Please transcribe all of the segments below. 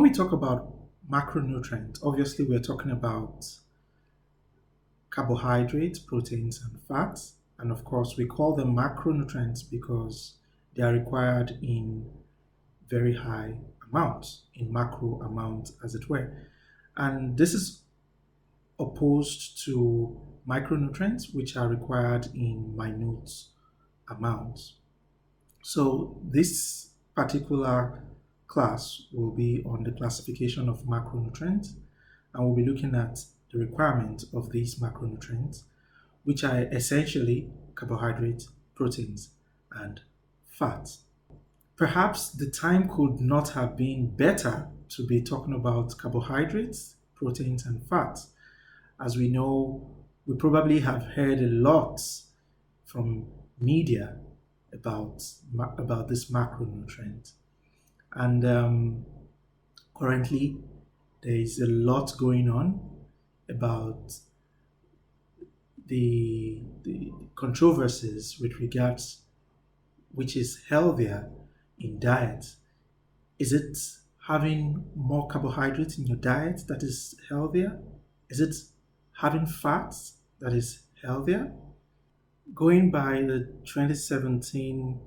we talk about macronutrients, obviously we're talking about carbohydrates, proteins, and fats. And of course, we call them macronutrients because they are required in very high amounts, in macro amounts, as it were. And this is opposed to micronutrients, which are required in minute amounts. So, this particular class will be on the classification of macronutrients, and we'll be looking at the requirements of these macronutrients, which are essentially carbohydrates, proteins, and fats. Perhaps the time could not have been better to be talking about carbohydrates, proteins, and fats. As we know, we probably have heard a lot from media about this macronutrient. And currently, there is a lot going on about the controversies with regards which is healthier in diet. Is it having more carbohydrates in your diet that is healthier? Is it having fats that is healthier? Going by the 2017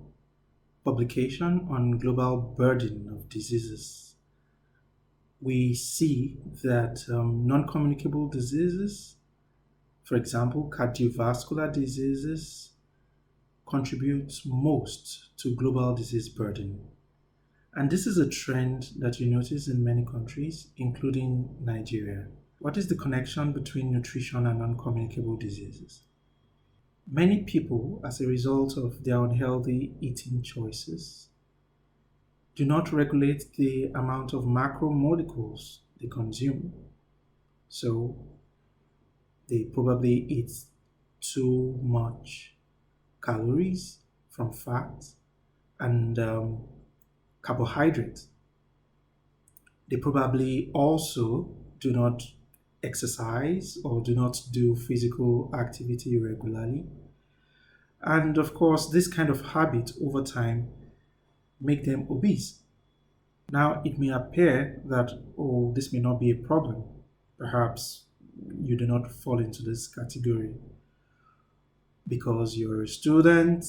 publication on global burden of diseases, we see that non-communicable diseases, for example, cardiovascular diseases, contribute most to global disease burden. And this is a trend that you notice in many countries, including Nigeria. What is the connection between nutrition and non-communicable diseases? Many people, as a result of their unhealthy eating choices, do not regulate the amount of macromolecules they consume. So they probably eat too much calories from fat and carbohydrates. They probably also do not exercise or do not do physical activity regularly. And of course, this kind of habit over time make them obese. Now, it may appear that, oh, this may not be a problem. Perhaps you do not fall into this category because you're a student.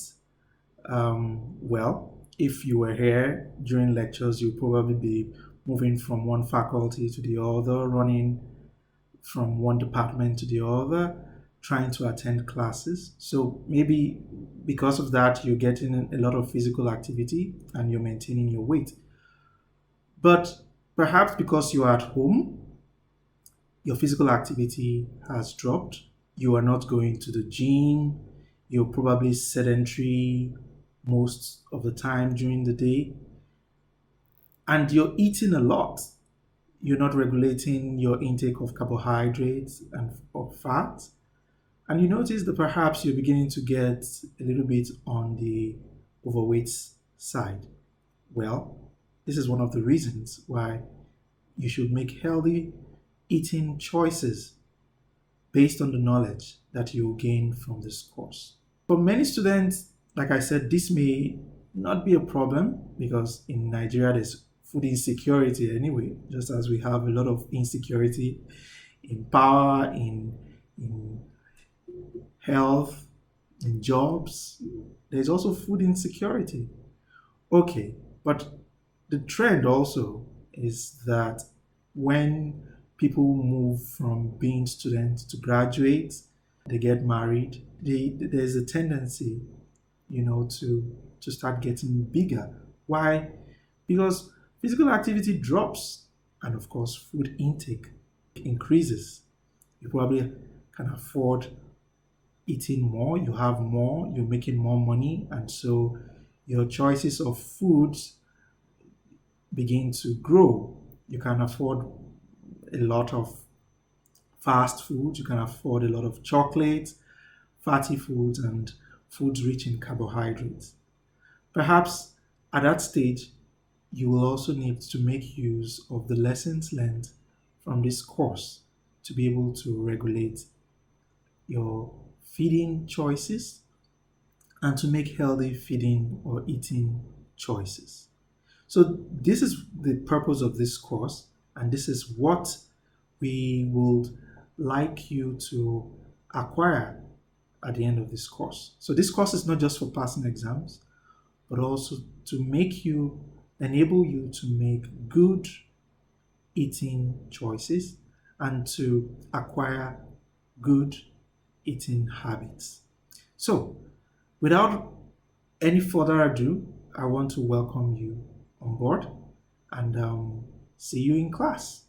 Well, if you were here during lectures, you'll probably be moving from one faculty to the other, running from one department to the other, trying to attend classes. So maybe because of that, you're getting a lot of physical activity and you're maintaining your weight. But perhaps because you are at home, your physical activity has dropped. You are not going to the gym. You're probably sedentary most of the time during the day. And you're eating a lot. You're not regulating your intake of carbohydrates and of fat. And you notice that perhaps you're beginning to get a little bit on the overweight side. Well, this is one of the reasons why you should make healthy eating choices based on the knowledge that you gain from this course. For many students, like I said, this may not be a problem because in Nigeria there's food insecurity anyway, just as we have a lot of insecurity in power, in health, in jobs. There's also food insecurity. Okay, but the trend also is that when people move from being students to graduates, they get married, there's a tendency, to start getting bigger. Why? Because physical activity drops, and of course, food intake increases. You probably can afford eating more, you have more, you're making more money, and so your choices of foods begin to grow. You can afford a lot of fast foods, you can afford a lot of chocolates, fatty foods, and foods rich in carbohydrates. Perhaps at that stage, you will also need to make use of the lessons learned from this course to be able to regulate your feeding choices and to make healthy feeding or eating choices. So this is the purpose of this course, and this is what we would like you to acquire at the end of this course. So this course is not just for passing exams, but also to enable you to make good eating choices and to acquire good eating habits. So, without any further ado, I want to welcome you on board and see you in class.